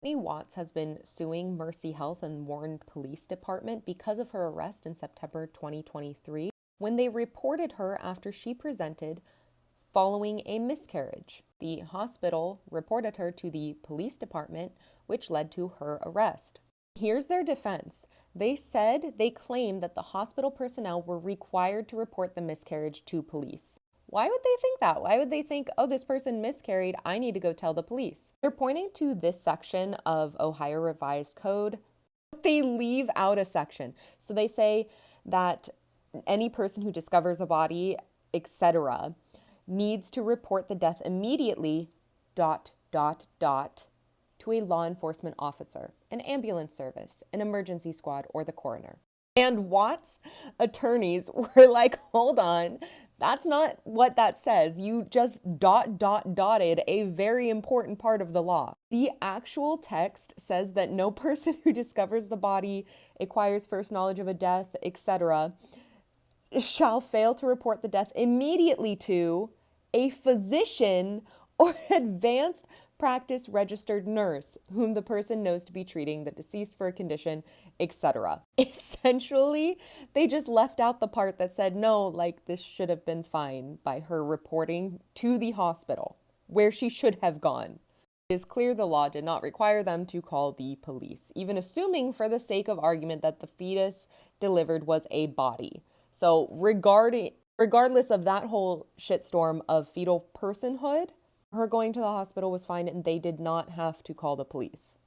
Courtney Watts has been suing Mercy Health and Warren Police Department because of her arrest in September 2023 when they reported her after she presented following a miscarriage. The hospital reported her to the police department, which led to her arrest. Here's their defense. They claimed that the hospital personnel were required to report the miscarriage to police. Why would they think that? Why would they think, oh, this person miscarried, I need to go tell the police? They're pointing to this section of Ohio Revised Code. They leave out a section. So they say that any person who discovers a body, etc., needs to report the death immediately, to a law enforcement officer, an ambulance service, an emergency squad, or the coroner. And Watts' attorneys were like, hold on, that's not what that says. You just dotted a very important part of the law. The actual text says that no person who discovers the body, acquires first knowledge of a death, etc., shall fail to report the death immediately to a physician or advanced practice registered nurse whom the person knows to be treating the deceased for a condition, etc. Essentially, they just left out the part that said, no, like this should have been fine by her reporting to the hospital where she should have gone. It is clear the law did not require them to call the police, even assuming for the sake of argument that the fetus delivered was a body. So regardless of that whole shitstorm of fetal personhood, her going to the hospital was fine and they did not have to call the police.